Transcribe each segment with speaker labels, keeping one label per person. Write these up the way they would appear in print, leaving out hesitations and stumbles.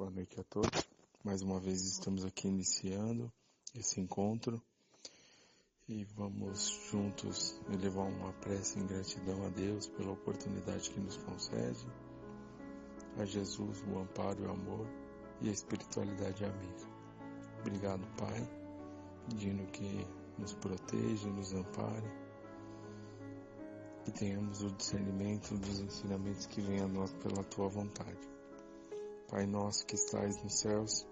Speaker 1: Boa noite a todos. Mais uma vez estamos aqui iniciando esse encontro e vamos juntos elevar uma prece em gratidão a Deus pela oportunidade que nos concede, a Jesus o amparo e o amor e a espiritualidade amiga. Obrigado, Pai, pedindo que nos proteja e nos ampare, que tenhamos o discernimento dos ensinamentos que vêm a nós pela Tua vontade. Pai nosso que estais nos céus,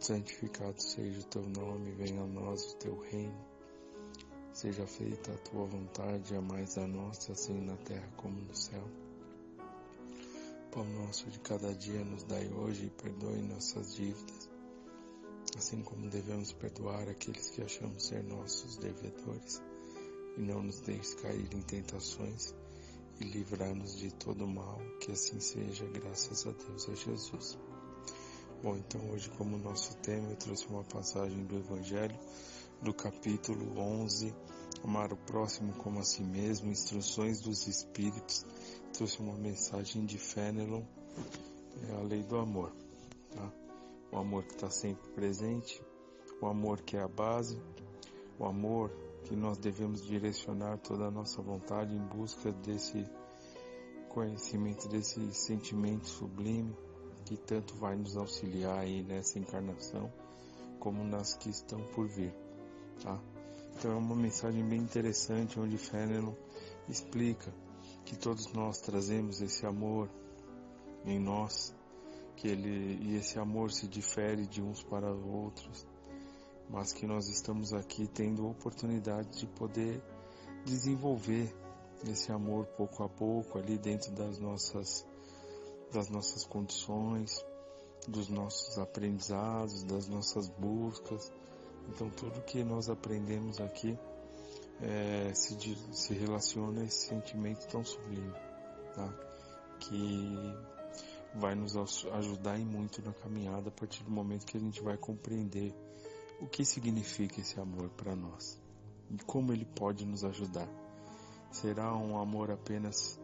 Speaker 1: santificado seja o Teu nome, venha a nós o Teu reino, seja feita a Tua vontade, a mais a nossa, assim na terra como no céu. Pão nosso de cada dia nos dai hoje e perdoe nossas dívidas, assim como devemos perdoar aqueles que achamos ser nossos devedores, e não nos deixes cair em tentações, e livrar-nos de todo mal, que assim seja, graças a Deus, a Jesus. Bom, então hoje como nosso tema eu trouxe uma passagem do Evangelho, do capítulo 11, amar o próximo como a si mesmo, instruções dos Espíritos. Trouxe uma mensagem de Fenelon, a lei do amor, tá? O amor que está sempre presente, o amor que é a base, o amor que nós devemos direcionar toda a nossa vontade em busca desse conhecimento, desse sentimento sublime que tanto vai nos auxiliar aí nessa encarnação como nas que estão por vir, tá? Então é uma mensagem bem interessante onde Fenelon explica que todos nós trazemos esse amor em nós, e esse amor se difere de uns para outros, mas que nós estamos aqui tendo a oportunidade de poder desenvolver esse amor pouco a pouco ali dentro das nossas condições, dos nossos aprendizados, das nossas buscas. Então tudo que nós aprendemos aqui se relaciona a esse sentimento tão sublime, tá? Que vai nos ajudar em muito na caminhada a partir do momento que a gente vai compreender o que significa esse amor para nós e como ele pode nos ajudar. Será um amor apenas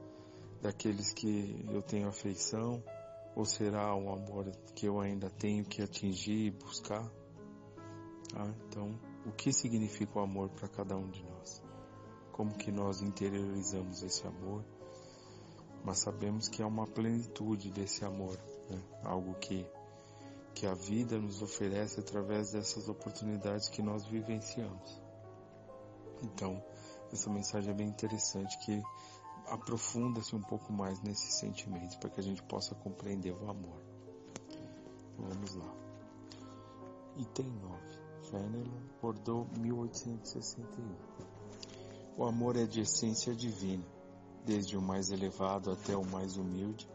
Speaker 1: daqueles que eu tenho afeição, ou será um amor que eu ainda tenho que atingir e buscar? Então, o que significa o amor para cada um de nós? Como que nós interiorizamos esse amor? Mas sabemos que é uma plenitude desse amor, né? Algo que a vida nos oferece através dessas oportunidades que nós vivenciamos. Então, essa mensagem é bem interessante, que aprofunda-se um pouco mais nesses sentimentos, para que a gente possa compreender o amor. Vamos lá. Item 9. Fenelon, Bordeaux, 1861. O amor é de essência divina, desde o mais elevado até o mais humilde.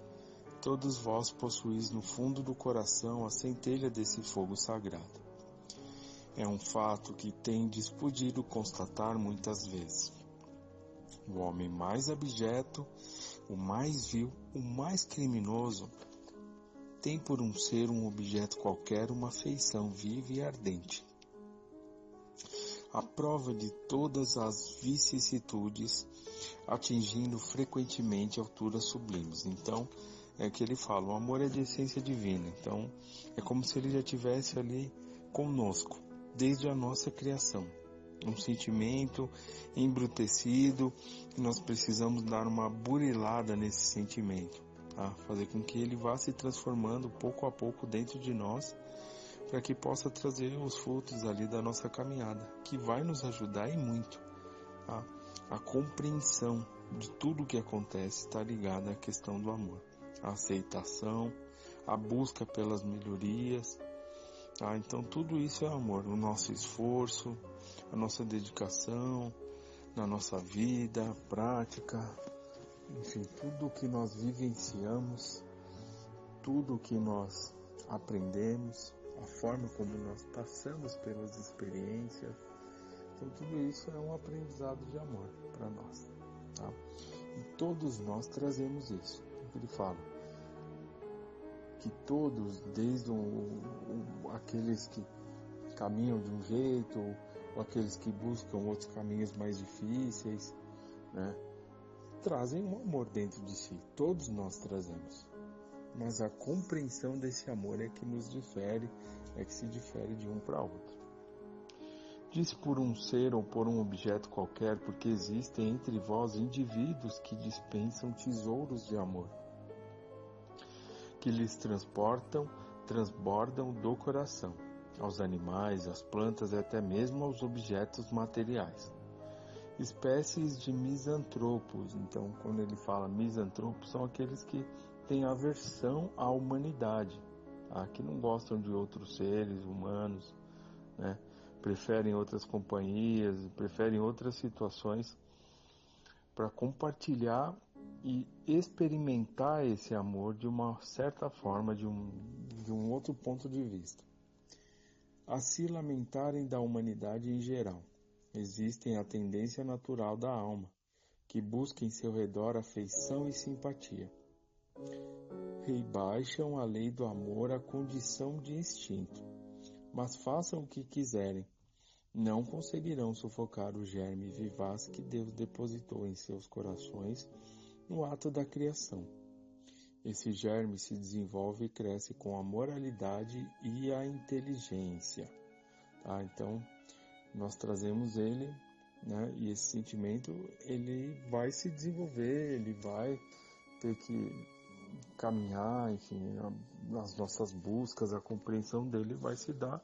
Speaker 1: Todos vós possuís no fundo do coração a centelha desse fogo sagrado. É um fato que tendes podido constatar muitas vezes. O homem mais abjeto, o mais vil, o mais criminoso, tem por ser um objeto qualquer uma afeição viva e ardente. A prova de todas as vicissitudes, atingindo frequentemente alturas sublimes. Então, é que ele fala, o amor é de essência divina. Então, é como se ele já estivesse ali conosco, desde a nossa criação. Um sentimento embrutecido, e nós precisamos dar uma burilada nesse sentimento, tá? Fazer com que ele vá se transformando pouco a pouco dentro de nós, para que possa trazer os frutos ali da nossa caminhada, que vai nos ajudar e muito, tá? A compreensão de tudo o que acontece está ligada à questão do amor, a aceitação, a busca pelas melhorias, tá? Então tudo isso é amor, o nosso esforço, a nossa dedicação na nossa vida, prática, enfim, tudo o que nós vivenciamos, tudo o que nós aprendemos, a forma como nós passamos pelas experiências, então tudo isso é um aprendizado de amor para nós, tá? E todos nós trazemos isso. Ele fala que todos, desde aqueles que caminham de um jeito, ou aqueles que buscam outros caminhos mais difíceis, né, trazem um amor dentro de si. Todos nós trazemos. mas a compreensão desse amor é que nos difere, é que se difere de um para outro. Diz por um ser ou por um objeto qualquer, porque existem entre vós indivíduos que dispensam tesouros de amor, que lhes transbordam do coração, aos animais, às plantas e até mesmo aos objetos materiais. Espécies de misantropos. Então, quando ele fala misantropos, são aqueles que têm aversão à humanidade, que não gostam de outros seres humanos, né? Preferem outras companhias, preferem outras situações para compartilhar e experimentar esse amor de uma certa forma, de um outro ponto de vista. A se lamentarem da humanidade em geral. Existem a tendência natural da alma, que busca em seu redor afeição e simpatia. Rebaixam a lei do amor à condição de instinto, mas façam o que quiserem. Não conseguirão sufocar o germe vivaz que Deus depositou em seus corações no ato da criação. Esse germe se desenvolve e cresce com a moralidade e a inteligência. Então, nós trazemos ele, né? E esse sentimento, ele vai se desenvolver, ele vai ter que caminhar, enfim, nas nossas buscas, a compreensão dele vai se dar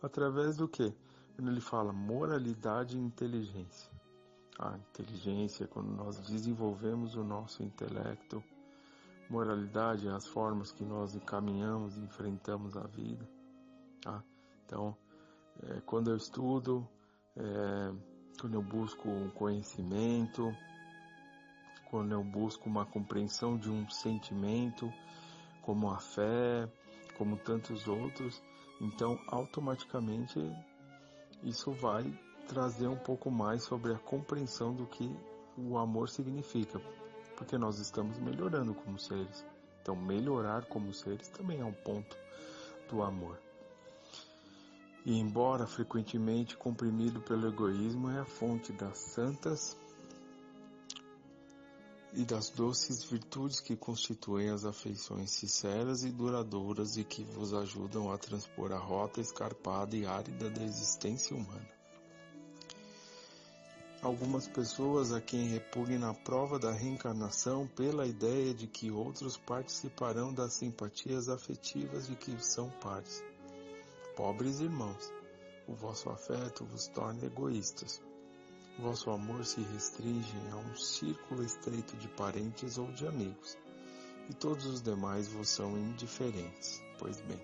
Speaker 1: através do quê? Quando ele fala moralidade e inteligência. A inteligência é quando nós desenvolvemos o nosso intelecto. Moralidade é as formas que nós encaminhamos e enfrentamos a vida. Então, quando eu estudo, quando eu busco um conhecimento, quando eu busco uma compreensão de um sentimento, como a fé, como tantos outros, então automaticamente isso vai trazer um pouco mais sobre a compreensão do que o amor significa, porque nós estamos melhorando como seres. Então, melhorar como seres também é um ponto do amor. E embora frequentemente comprimido pelo egoísmo, é a fonte das santas e das doces virtudes que constituem as afeições sinceras e duradouras e que vos ajudam a transpor a rota escarpada e árida da existência humana. Algumas pessoas a quem repugna a prova da reencarnação pela ideia de que outros participarão das simpatias afetivas de que são partes. Pobres irmãos, o vosso afeto vos torna egoístas. Vosso amor se restringe a um círculo estreito de parentes ou de amigos, e todos os demais vos são indiferentes. Pois bem,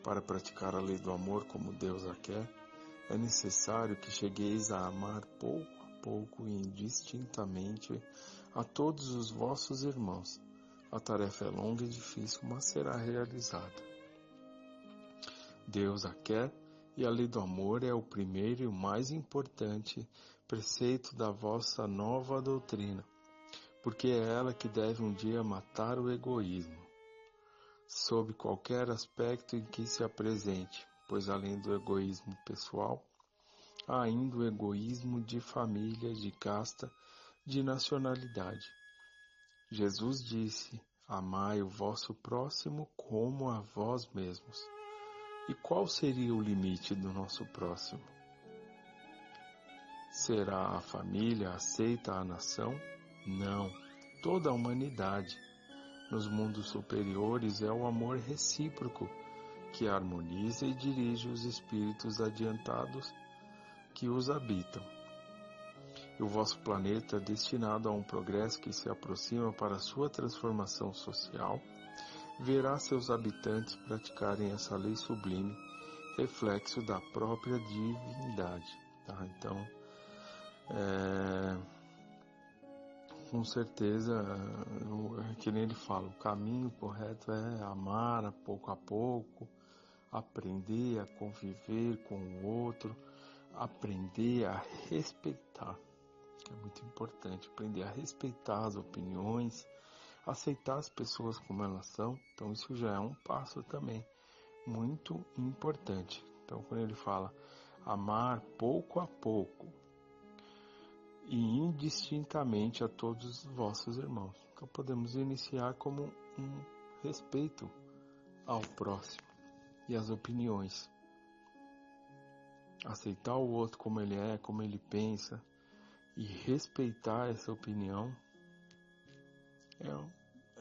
Speaker 1: para praticar a lei do amor como Deus a quer, é necessário que chegueis a amar pouco a pouco e indistintamente a todos os vossos irmãos. A tarefa é longa e difícil, mas será realizada. Deus a quer, e a lei do amor é o primeiro e o mais importante preceito da vossa nova doutrina, porque é ela que deve um dia matar o egoísmo, sob qualquer aspecto em que se apresente, pois além do egoísmo pessoal, há ainda o egoísmo de família, de casta, de nacionalidade. Jesus disse: amai o vosso próximo como a vós mesmos. E qual seria o limite do nosso próximo? Será a família aceita a nação? Não, toda a humanidade. Nos mundos superiores é o amor recíproco que harmoniza e dirige os espíritos adiantados que os habitam. E o vosso planeta, destinado a um progresso que se aproxima para sua transformação social, verá seus habitantes praticarem essa lei sublime, reflexo da própria divindade. Então, com certeza, que nem ele fala, o caminho correto é amar a pouco, aprender a conviver com o outro, aprender a respeitar, que é muito importante, aprender a respeitar as opiniões, aceitar as pessoas como elas são. Então isso já é um passo também muito importante. Então quando ele fala amar pouco a pouco e indistintamente a todos os vossos irmãos, então podemos iniciar como respeito ao próximo e às opiniões. Aceitar o outro como ele é, como ele pensa, e respeitar essa opinião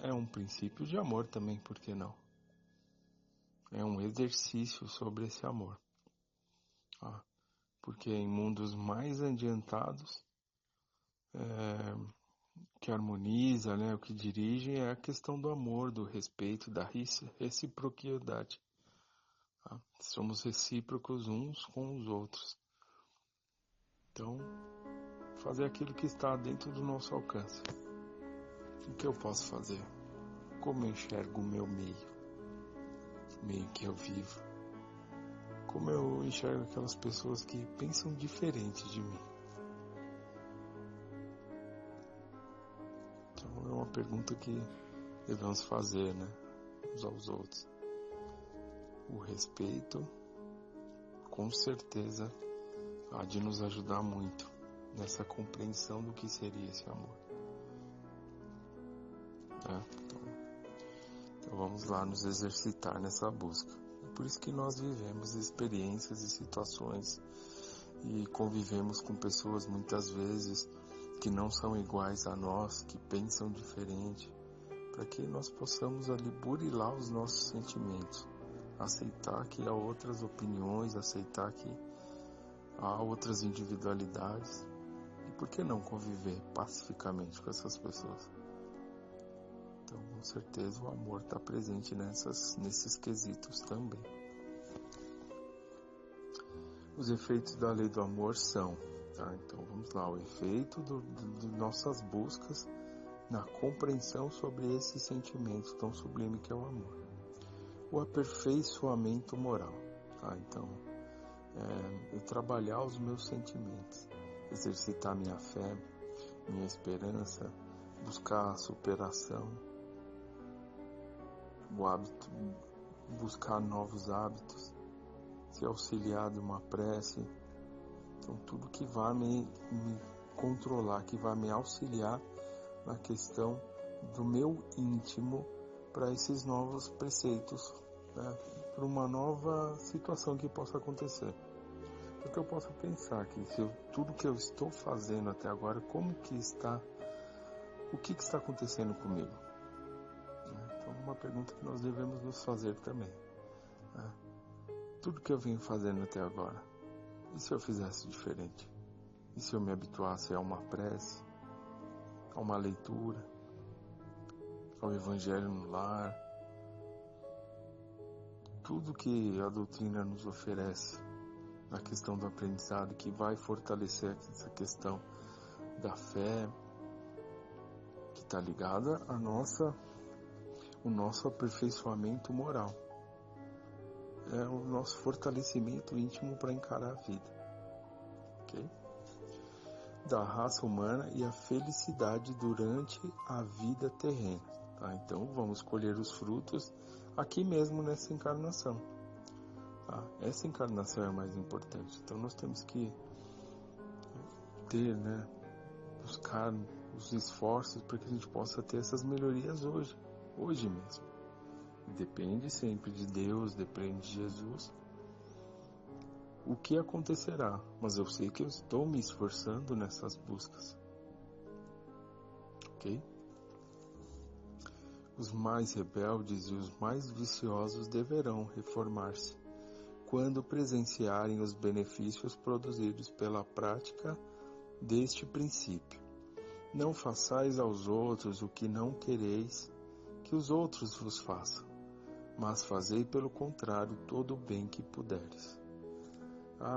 Speaker 1: é um princípio de amor também, por que não? É um exercício sobre esse amor. Porque em mundos mais adiantados, que harmoniza, né, o que dirige é a questão do amor, do respeito, da reciprocidade. Somos recíprocos uns com os outros. Então, fazer aquilo que está dentro do nosso alcance. O que eu posso fazer? Como eu enxergo o meu meio que eu vivo? Como eu enxergo aquelas pessoas que pensam diferente de mim? Então é uma pergunta que devemos fazer, né, uns aos outros. O respeito, com certeza, há de nos ajudar muito nessa compreensão do que seria esse amor. Então vamos lá nos exercitar nessa busca. É por isso que nós vivemos experiências e situações e convivemos com pessoas muitas vezes que não são iguais a nós, que pensam diferente, para que nós possamos ali burilar os nossos sentimentos, aceitar que há outras opiniões, aceitar que há outras individualidades e por que não conviver pacificamente com essas pessoas? Então, com certeza, o amor está presente nesses quesitos também. Os efeitos da lei do amor são, então vamos lá, o efeito de nossas buscas na compreensão sobre esse sentimento tão sublime que é o amor. O aperfeiçoamento moral, então, eu trabalhar os meus sentimentos, exercitar minha fé, minha esperança, buscar a superação, o hábito, buscar novos hábitos, se auxiliar de uma prece. Então tudo que vai me controlar, que vai me auxiliar na questão do meu íntimo para esses novos preceitos, né, para uma nova situação que possa acontecer. Porque eu posso pensar que tudo que eu estou fazendo até agora, o que está acontecendo comigo? Então uma pergunta que nós devemos nos fazer também. Tudo que eu venho fazendo até agora, e se eu fizesse diferente? E se eu me habituasse a uma prece, a uma leitura, ao evangelho no lar? Tudo que a doutrina nos oferece na questão do aprendizado, que vai fortalecer essa questão da fé, que está ligada o nosso aperfeiçoamento moral. É o nosso fortalecimento íntimo para encarar a vida. Ok? Da raça humana e a felicidade durante a vida terrena. Então vamos colher os frutos aqui mesmo nessa encarnação. Essa encarnação é a mais importante. Então nós temos que buscar os esforços para que a gente possa ter essas melhorias hoje mesmo. Depende sempre de Deus, depende de Jesus. O que acontecerá? Mas eu sei que eu estou me esforçando nessas buscas. Ok? Os mais rebeldes e os mais viciosos deverão reformar-se quando presenciarem os benefícios produzidos pela prática deste princípio. Não façais aos outros o que não quereis que os outros vos façam, mas fazei pelo contrário todo o bem que puderes.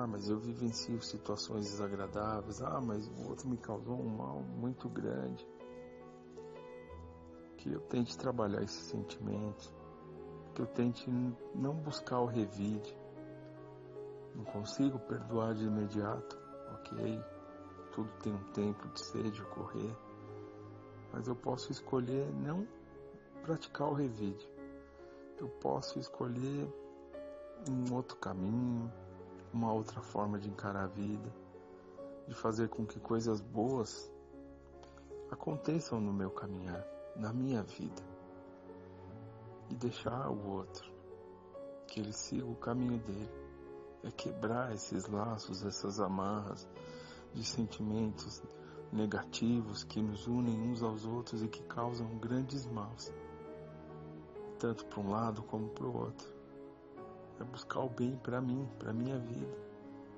Speaker 1: Mas eu vivencio situações desagradáveis. Mas o outro me causou um mal muito grande. Que eu tente trabalhar esses sentimentos, que eu tente não buscar o revide. Não consigo perdoar de imediato, ok? Tudo tem um tempo de ser, de ocorrer. Mas eu posso escolher não praticar o revide. Eu posso escolher um outro caminho, uma outra forma de encarar a vida, de fazer com que coisas boas aconteçam no meu caminhar, na minha vida. e deixar o outro, que ele siga o caminho dele. É quebrar esses laços, essas amarras de sentimentos negativos que nos unem uns aos outros e que causam grandes maus, tanto para um lado como para o outro. É buscar o bem para mim, para minha vida,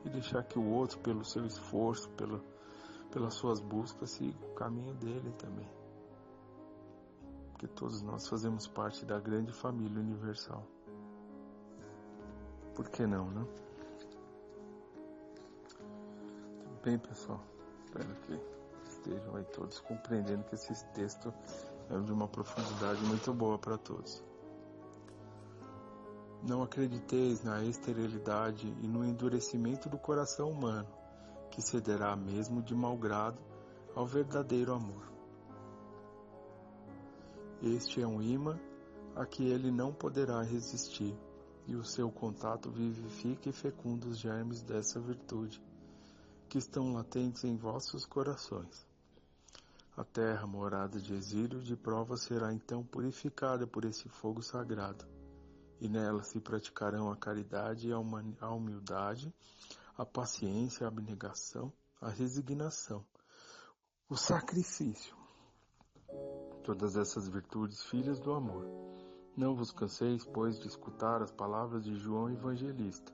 Speaker 1: e deixar que o outro, pelo seu esforço, pelas suas buscas, siga o caminho dele também. Porque todos nós fazemos parte da grande família universal. Por que não, né? Tudo bem, pessoal? Espero que estejam aí todos compreendendo que esse texto é de uma profundidade muito boa para todos. Não acrediteis na esterilidade e no endurecimento do coração humano, que cederá mesmo de mau grado ao verdadeiro amor. Este é um imã a que ele não poderá resistir, e o seu contato vivifica e fecunda os germes dessa virtude, que estão latentes em vossos corações. A terra, morada de exílio e de prova, será então purificada por esse fogo sagrado, e nela se praticarão a caridade e a humildade, a paciência, a abnegação, a resignação, o sacrifício. Todas essas virtudes, filhas do amor. Não vos canseis, pois, de escutar as palavras de João Evangelista.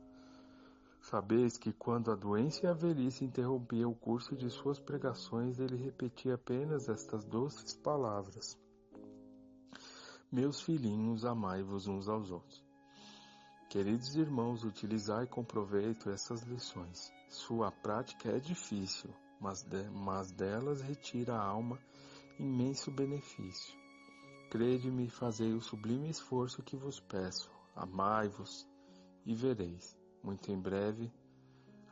Speaker 1: Sabeis que quando a doença e a velhice interrompiam o curso de suas pregações, ele repetia apenas estas doces palavras: Meus filhinhos, amai-vos uns aos outros. Queridos irmãos, utilizai com proveito essas lições. Sua prática é difícil, mas delas retira a alma imenso benefício. Crede-me e fazei o sublime esforço que vos peço. Amai-vos e vereis, muito em breve,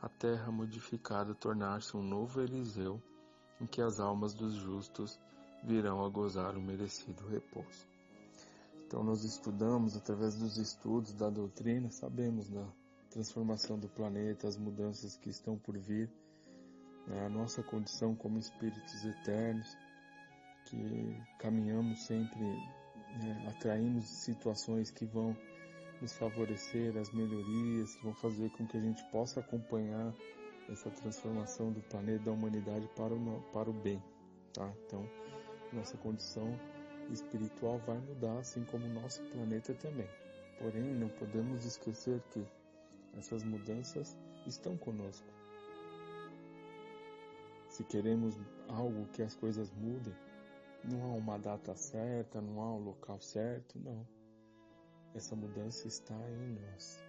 Speaker 1: a terra modificada tornar-se um novo Eliseu, em que as almas dos justos virão a gozar o merecido repouso. Então nós estudamos, através dos estudos da doutrina, sabemos da transformação do planeta, as mudanças que estão por vir, a nossa condição como espíritos eternos, que caminhamos sempre, atraímos situações que vão nos favorecer, as melhorias, que vão fazer com que a gente possa acompanhar essa transformação do planeta, da humanidade para o bem, tá? Então, nossa condição espiritual vai mudar, assim como o nosso planeta também. Porém, não podemos esquecer que essas mudanças estão conosco. Se queremos algo que as coisas mudem, não há uma data certa, não há um local certo, não. Essa mudança está em nós,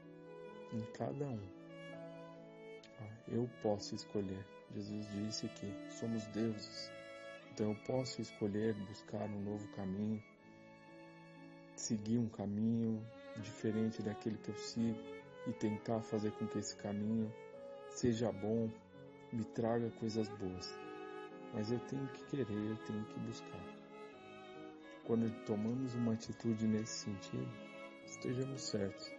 Speaker 1: em cada um. Eu posso escolher. Jesus disse que somos deuses. Então eu posso escolher buscar um novo caminho, seguir um caminho diferente daquele que eu sigo e tentar fazer com que esse caminho seja bom, me traga coisas boas. Mas eu tenho que querer, eu tenho que buscar. Quando tomamos uma atitude nesse sentido, estejamos certos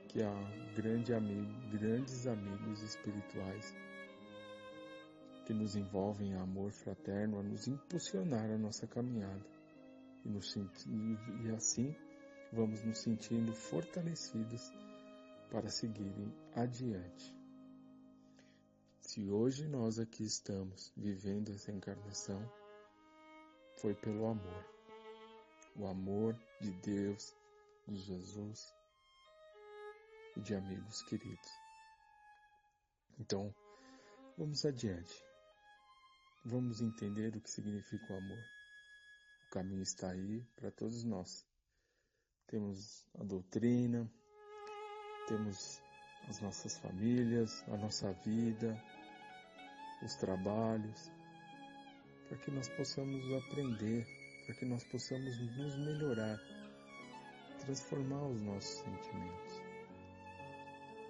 Speaker 1: que há grandes amigos espirituais que nos envolvem em amor fraterno a nos impulsionar a nossa caminhada e assim vamos nos sentindo fortalecidos para seguirem adiante. Se hoje nós aqui estamos vivendo essa encarnação, foi pelo amor. O amor de Deus, de Jesus e de amigos queridos. Então, vamos adiante. Vamos entender o que significa o amor. O caminho está aí para todos nós. Temos a doutrina, temos as nossas famílias, a nossa vida, os trabalhos, para que nós possamos aprender, para que nós possamos nos melhorar, transformar os nossos sentimentos.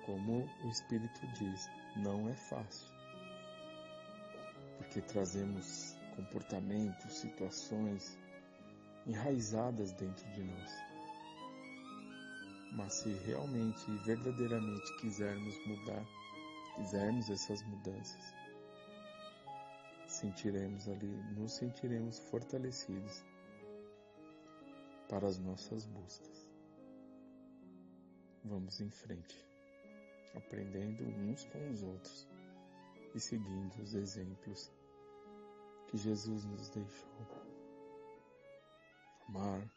Speaker 1: Como o Espírito diz, não é fácil, porque trazemos comportamentos, situações enraizadas dentro de nós. Mas se realmente e verdadeiramente quisermos mudar, quisermos essas mudanças, nos sentiremos fortalecidos para as nossas buscas. Vamos em frente, aprendendo uns com os outros e seguindo os exemplos que Jesus nos deixou. Amar,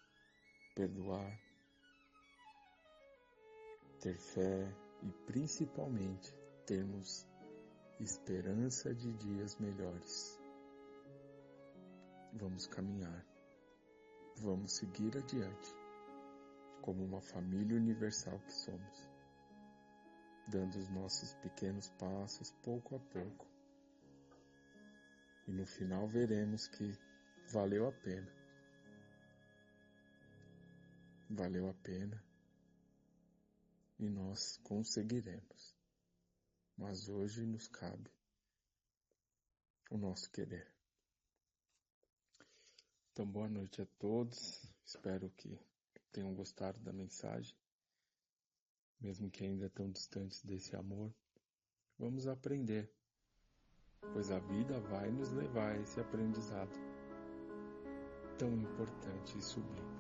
Speaker 1: perdoar, ter fé e principalmente termos esperança de dias melhores. Vamos caminhar, vamos seguir adiante, como uma família universal que somos, dando os nossos pequenos passos pouco a pouco. E no final veremos que valeu a pena. Valeu a pena e nós conseguiremos. Mas hoje nos cabe o nosso querer. Então, boa noite a todos. Espero que tenham gostado da mensagem. Mesmo que ainda tão distantes desse amor, vamos aprender, pois a vida vai nos levar a esse aprendizado tão importante e sublime,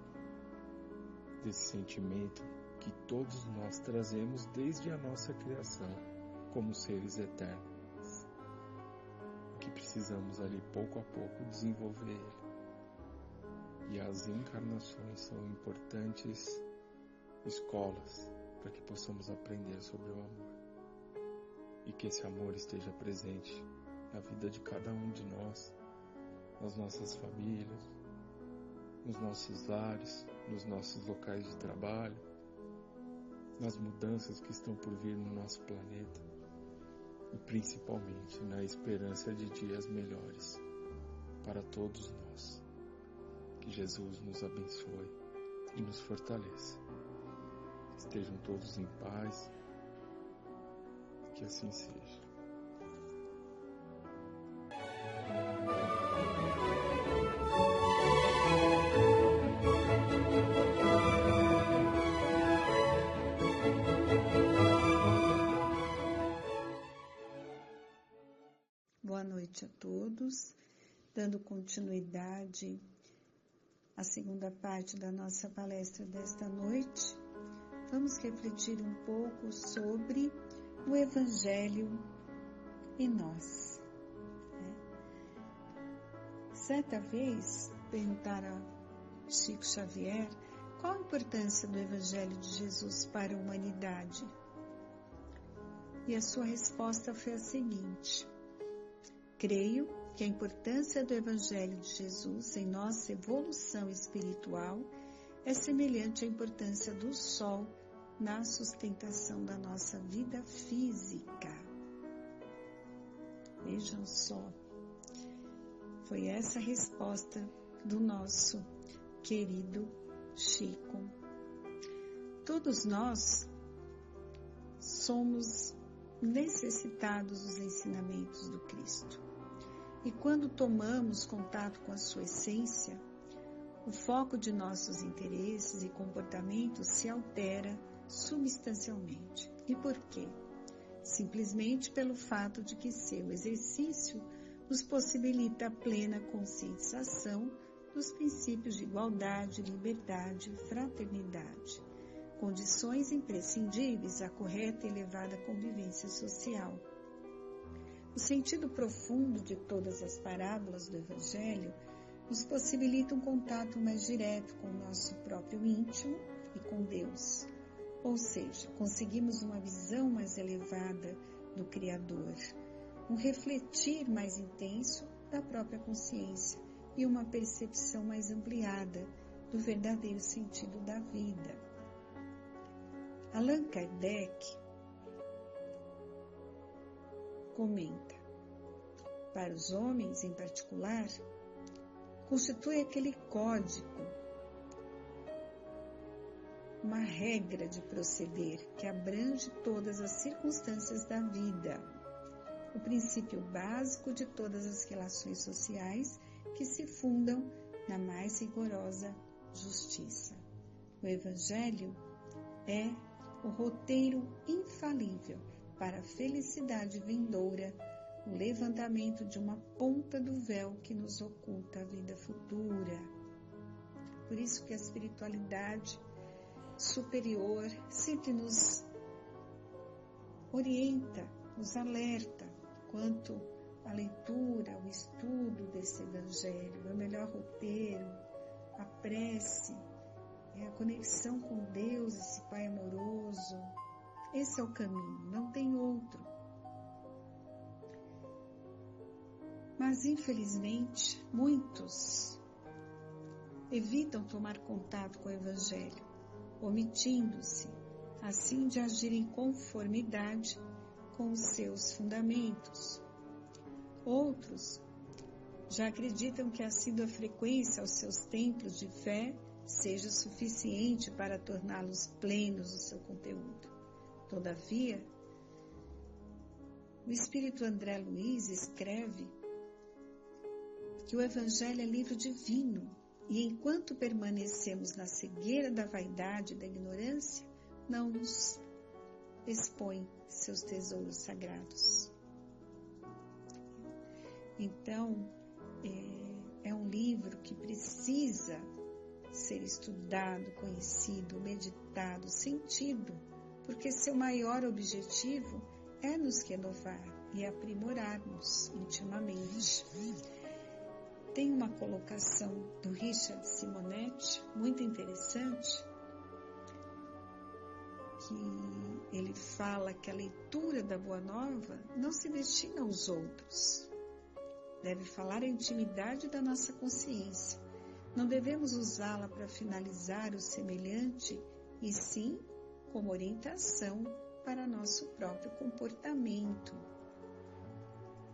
Speaker 1: desse sentimento que todos nós trazemos desde a nossa criação como seres eternos, que precisamos ali pouco a pouco desenvolver ele. E as encarnações são importantes escolas para que possamos aprender sobre o amor. E que esse amor esteja presente na vida de cada um de nós, nas nossas famílias, nos nossos lares, nos nossos locais de trabalho, nas mudanças que estão por vir no nosso planeta e principalmente na esperança de dias melhores para todos nós. Que Jesus nos abençoe e nos fortaleça. Estejam todos em paz, que assim seja.
Speaker 2: Boa noite a todos, dando continuidade à segunda parte da nossa palestra desta noite. Vamos refletir um pouco sobre o Evangelho e nós. Certa vez, perguntaram a Chico Xavier qual a importância do Evangelho de Jesus para a humanidade. E a sua resposta foi a seguinte: creio que a importância do Evangelho de Jesus em nossa evolução espiritual é semelhante à importância do Sol na sustentação da nossa vida física. Vejam só, foi essa a resposta do nosso querido Chico. Todos nós somos necessitados dos ensinamentos do Cristo. E quando tomamos contato com a sua essência, o foco de nossos interesses e comportamentos se altera substancialmente. E por quê? Simplesmente pelo fato de que seu exercício nos possibilita a plena conscientização dos princípios de igualdade, liberdade e fraternidade, condições imprescindíveis à correta e elevada convivência social. O sentido profundo de todas as parábolas do Evangelho nos possibilita um contato mais direto com o nosso próprio íntimo e com Deus. Ou seja, conseguimos uma visão mais elevada do Criador, um refletir mais intenso da própria consciência e uma percepção mais ampliada do verdadeiro sentido da vida. Allan Kardec comenta: para os homens em particular, constitui aquele código, uma regra de proceder que abrange todas as circunstâncias da vida, o princípio básico de todas as relações sociais que se fundam na mais rigorosa justiça. O Evangelho é o roteiro infalível para a felicidade vindoura, o levantamento de uma ponta do véu que nos oculta a vida futura. Por isso que a espiritualidade superior sempre nos orienta, nos alerta quanto à leitura, ao estudo desse Evangelho, é o melhor roteiro, a prece, a conexão com Deus, esse Pai amoroso. Esse é o caminho, não tem outro. Mas, infelizmente, muitos evitam tomar contato com o Evangelho, omitindo-se, assim de agir em conformidade com os seus fundamentos. Outros já acreditam que a assídua frequência aos seus templos de fé seja suficiente para torná-los plenos do seu conteúdo. Todavia, o Espírito André Luiz escreve que o Evangelho é livro divino e enquanto permanecemos na cegueira da vaidade e da ignorância, não nos expõe seus tesouros sagrados. Então, é um livro que precisa ser estudado, conhecido, meditado, sentido, porque seu maior objetivo é nos renovar e aprimorar-nos intimamente. Tem uma colocação do Richard Simonetti muito interessante, que ele fala que a leitura da Boa Nova não se destina aos outros. Deve falar a intimidade da nossa consciência. Não devemos usá-la para finalizar o semelhante, e sim como orientação para nosso próprio comportamento.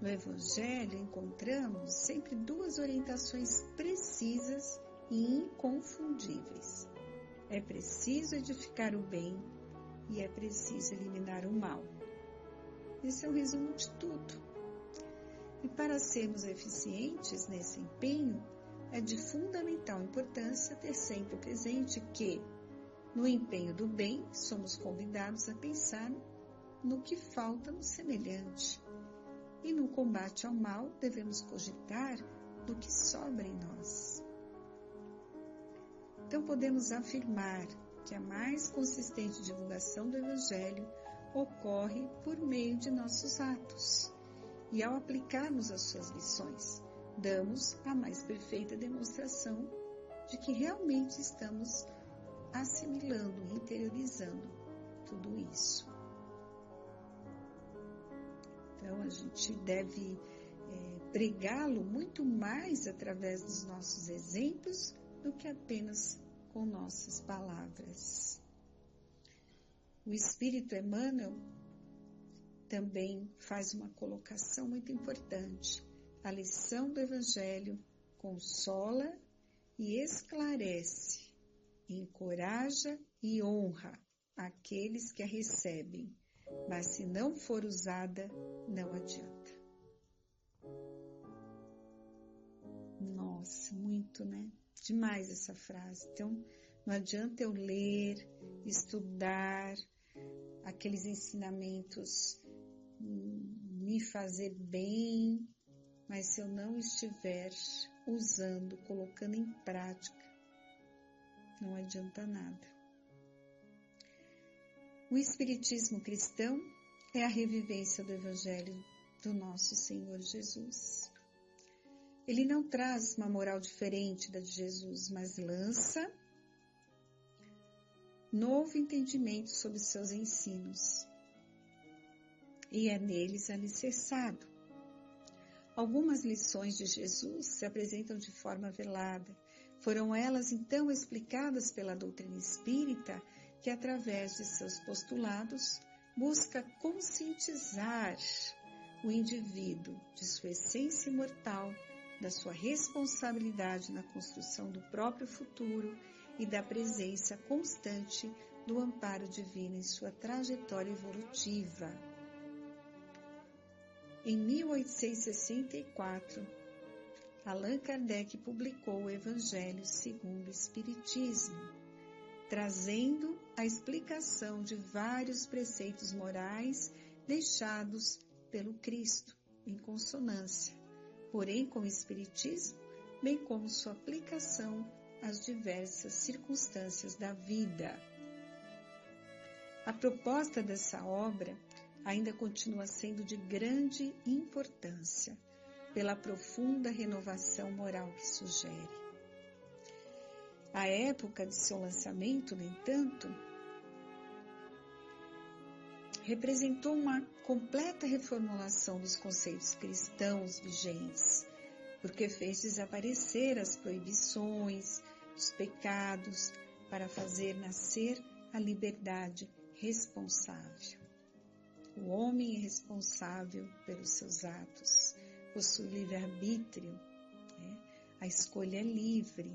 Speaker 2: No Evangelho encontramos sempre duas orientações precisas e inconfundíveis. É preciso edificar o bem e é preciso eliminar o mal. Esse é o resumo de tudo. E para sermos eficientes nesse empenho, é de fundamental importância ter sempre presente que, no empenho do bem, somos convidados a pensar no que falta no semelhante. E no combate ao mal, devemos cogitar do que sobra em nós. Então, podemos afirmar que a mais consistente divulgação do Evangelho ocorre por meio de nossos atos. E ao aplicarmos as suas lições, damos a mais perfeita demonstração de que realmente estamos assimilando, interiorizando tudo isso. Então, a gente deve pregá-lo muito mais através dos nossos exemplos do que apenas com nossas palavras. O Espírito Emmanuel também faz uma colocação muito importante. A lição do Evangelho consola e esclarece, encoraja e honra aqueles que a recebem, mas se não for usada, não adianta. Nossa, muito, né? Demais essa frase. Então, não adianta eu ler, estudar aqueles ensinamentos, me fazer bem, mas se eu não estiver usando, colocando em prática, não adianta nada. O Espiritismo cristão é a revivência do Evangelho do nosso Senhor Jesus. Ele não traz uma moral diferente da de Jesus, mas lança novo entendimento sobre seus ensinos. E é neles alicerçado. Algumas lições de Jesus se apresentam de forma velada. Foram elas então explicadas pela doutrina espírita, que através de seus postulados busca conscientizar o indivíduo de sua essência imortal, da sua responsabilidade na construção do próprio futuro e da presença constante do amparo divino em sua trajetória evolutiva. Em 1864, Allan Kardec publicou o Evangelho segundo o Espiritismo, trazendo a explicação de vários preceitos morais deixados pelo Cristo, em consonância, porém com o Espiritismo, bem como sua aplicação às diversas circunstâncias da vida. A proposta dessa obra ainda continua sendo de grande importância, pela profunda renovação moral que sugere. A época de seu lançamento, no entanto, representou uma completa reformulação dos conceitos cristãos vigentes, porque fez desaparecer as proibições, os pecados, para fazer nascer a liberdade responsável. O homem é responsável pelos seus atos, possui livre-arbítrio, a escolha é livre,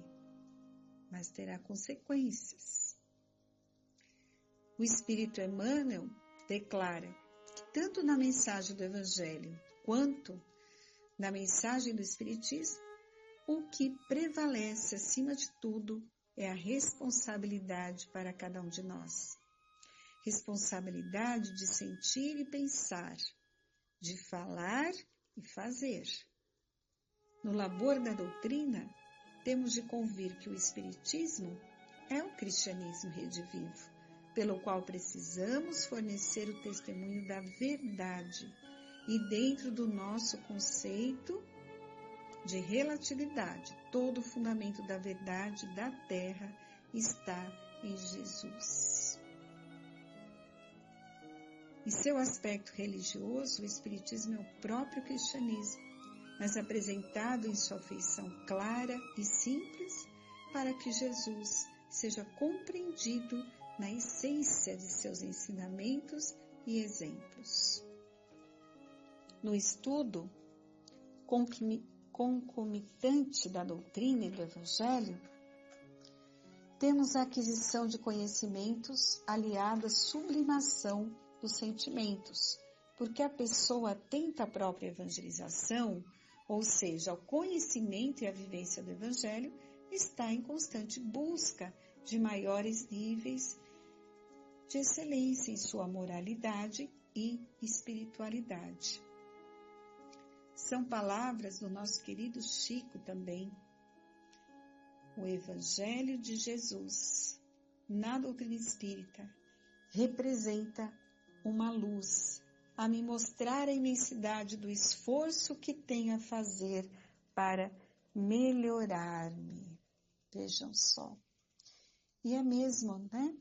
Speaker 2: mas terá consequências. O Espírito Emmanuel declara que tanto na mensagem do Evangelho quanto na mensagem do Espiritismo, o que prevalece acima de tudo é a responsabilidade para cada um de nós. Responsabilidade de sentir e pensar, de falar e fazer. No labor da doutrina, temos de convir que o Espiritismo é o cristianismo redivivo, pelo qual precisamos fornecer o testemunho da verdade, e dentro do nosso conceito de relatividade, todo o fundamento da verdade da Terra está em Jesus. Em seu aspecto religioso, o Espiritismo é o próprio cristianismo, mas apresentado em sua feição clara e simples, para que Jesus seja compreendido na essência de seus ensinamentos e exemplos. No estudo concomitante da doutrina e do Evangelho, temos a aquisição de conhecimentos aliada à sublimação dos sentimentos, porque a pessoa atenta à própria evangelização, ou seja, ao conhecimento e à vivência do Evangelho, está em constante busca de maiores níveis de excelência em sua moralidade e espiritualidade. São palavras do nosso querido Chico também. O Evangelho de Jesus, na doutrina espírita, representa uma luz a me mostrar a imensidade do esforço que tenho a fazer para melhorar-me. Vejam só. E é mesmo, né?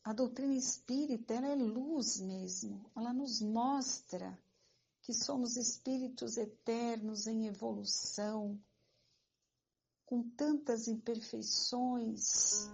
Speaker 2: A doutrina espírita, ela é luz mesmo. Ela nos mostra que somos espíritos eternos em evolução, com tantas imperfeições,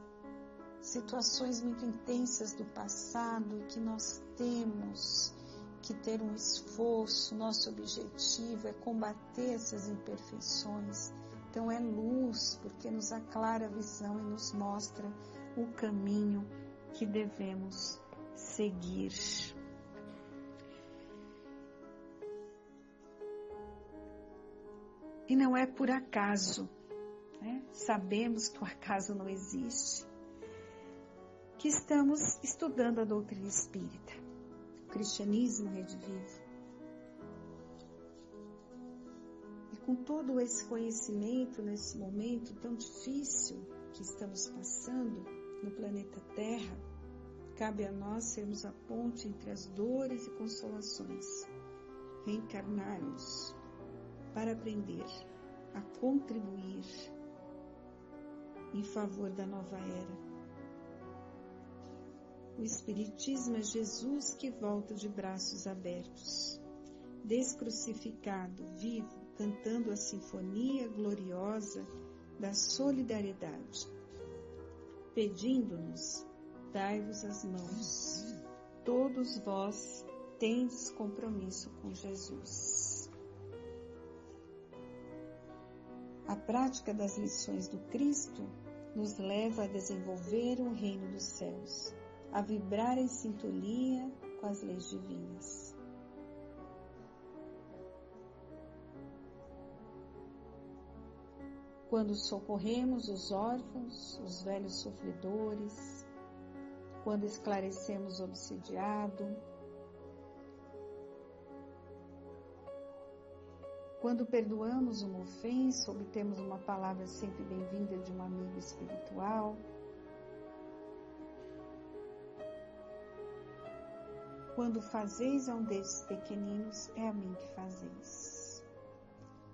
Speaker 2: situações muito intensas do passado, que nós temos que ter um esforço. Nosso objetivo é combater essas imperfeições. Então é luz, porque nos aclara a visão e nos mostra o caminho que devemos seguir. E não é por acaso, né? Sabemos que o acaso não existe, que estamos estudando a doutrina espírita, o cristianismo redivivo. E com todo esse conhecimento, nesse momento tão difícil que estamos passando no planeta Terra, cabe a nós sermos a ponte entre as dores e consolações, reencarnarmos para aprender a contribuir em favor da nova era. O Espiritismo é Jesus que volta de braços abertos, descrucificado, vivo, cantando a sinfonia gloriosa da solidariedade, pedindo-nos: dai-vos as mãos, todos vós tendes compromisso com Jesus. A prática das lições do Cristo nos leva a desenvolver o reino dos céus, a vibrar em sintonia com as leis divinas. Quando socorremos os órfãos, os velhos sofredores, quando esclarecemos o obsidiado, Quando perdoamos uma ofensa, obtemos uma palavra sempre bem-vinda de um amigo espiritual. Quando fazeis a um desses pequeninos, é a mim que fazeis.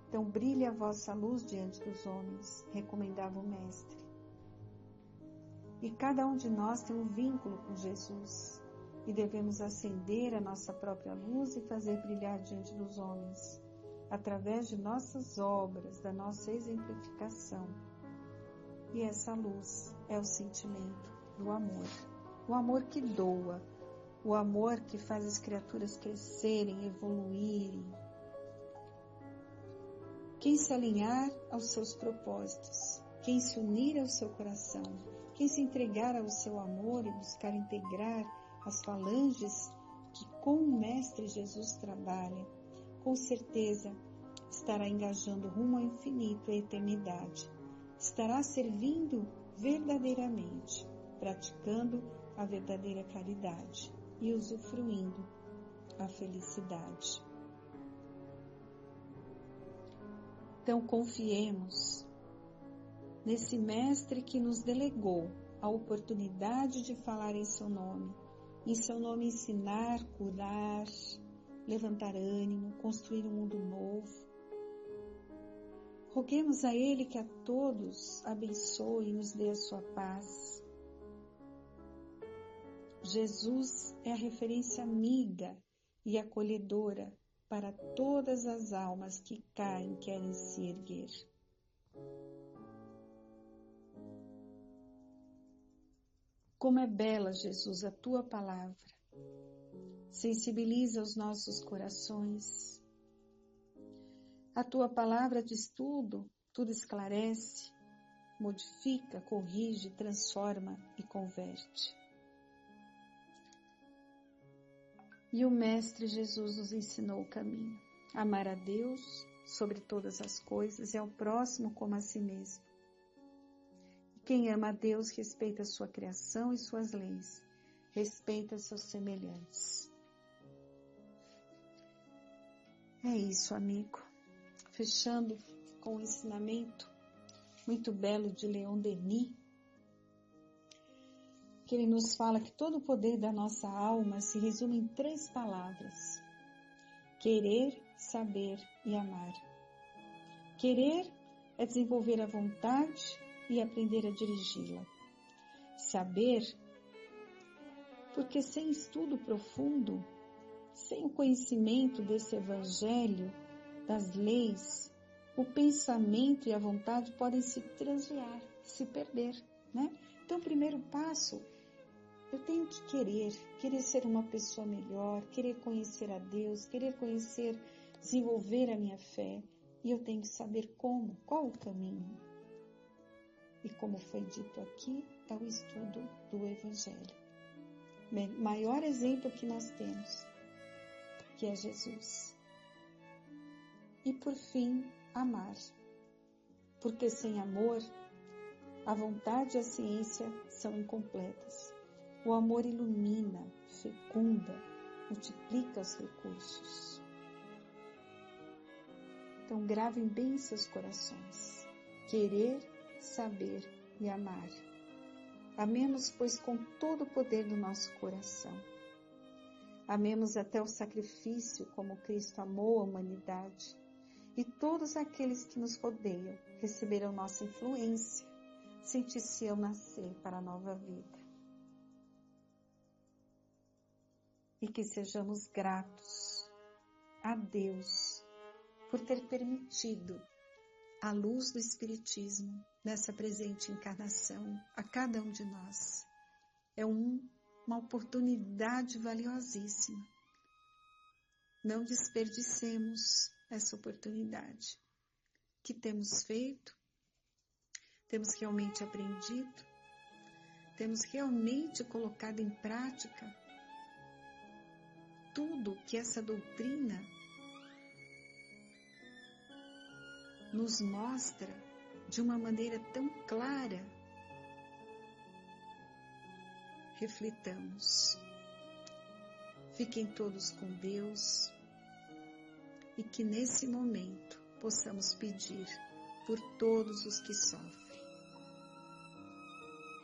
Speaker 2: Então brilhe a vossa luz diante dos homens, recomendava o Mestre. E cada um de nós tem um vínculo com Jesus, e devemos acender a nossa própria luz e fazer brilhar diante dos homens, através de nossas obras, da nossa exemplificação. E essa luz é o sentimento do amor. O amor que doa, o amor que faz as criaturas crescerem, evoluírem. Quem se alinhar aos seus propósitos, quem se unir ao seu coração, quem se entregar ao seu amor e buscar integrar as falanges que com o Mestre Jesus trabalha, com certeza estará engajando rumo ao infinito e à eternidade. Estará servindo verdadeiramente, praticando a verdadeira caridade e usufruindo a felicidade. Então confiemos nesse Mestre que nos delegou a oportunidade de falar em seu nome ensinar, curar, levantar ânimo, construir um mundo novo. Roguemos a Ele que a todos abençoe e nos dê a sua paz. Jesus é a referência amiga e acolhedora para todas as almas que caem e querem se erguer. Como é bela, Jesus, a Tua palavra. Sensibiliza os nossos corações. A Tua palavra diz tudo, tudo esclarece, modifica, corrige, transforma e converte. E o Mestre Jesus nos ensinou o caminho. Amar a Deus sobre todas as coisas e ao próximo como a si mesmo. Quem ama a Deus respeita a sua criação e suas leis, respeita seus semelhantes. É isso, amigo. Fechando com um ensinamento muito belo de Leon Denis, que ele nos fala que todo o poder da nossa alma se resume em 3 palavras: querer, saber e amar. Querer é desenvolver a vontade e aprender a dirigi-la. Saber, porque sem estudo profundo, sem o conhecimento desse evangelho, das leis, o pensamento e a vontade podem se transviar, se perder, né? Então, o primeiro passo, eu tenho que querer ser uma pessoa melhor, querer conhecer a Deus, querer conhecer, desenvolver a minha fé, e eu tenho que saber como, qual o caminho. E como foi dito aqui, é o estudo do Evangelho. O maior exemplo que nós temos, que é Jesus. E por fim, amar. Porque sem amor, a vontade e a ciência são incompletas. O amor ilumina, fecunda, multiplica os recursos. Então gravem bem em seus corações. Querer, saber e amar. Amemos, pois, com todo o poder do nosso coração. Amemos até o sacrifício como Cristo amou a humanidade. E todos aqueles que nos rodeiam receberão nossa influência, sentir-se-ão nascer para a nova vida. E que sejamos gratos a Deus por ter permitido a luz do Espiritismo nessa presente encarnação a cada um de nós. É uma oportunidade valiosíssima. Não desperdicemos essa oportunidade. Que temos feito, temos realmente aprendido, temos realmente colocado em prática tudo que essa doutrina nos mostra de uma maneira tão clara. Reflitamos. Fiquem todos com Deus. e que nesse momento possamos pedir por todos os que sofrem.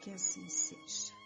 Speaker 2: Que assim seja.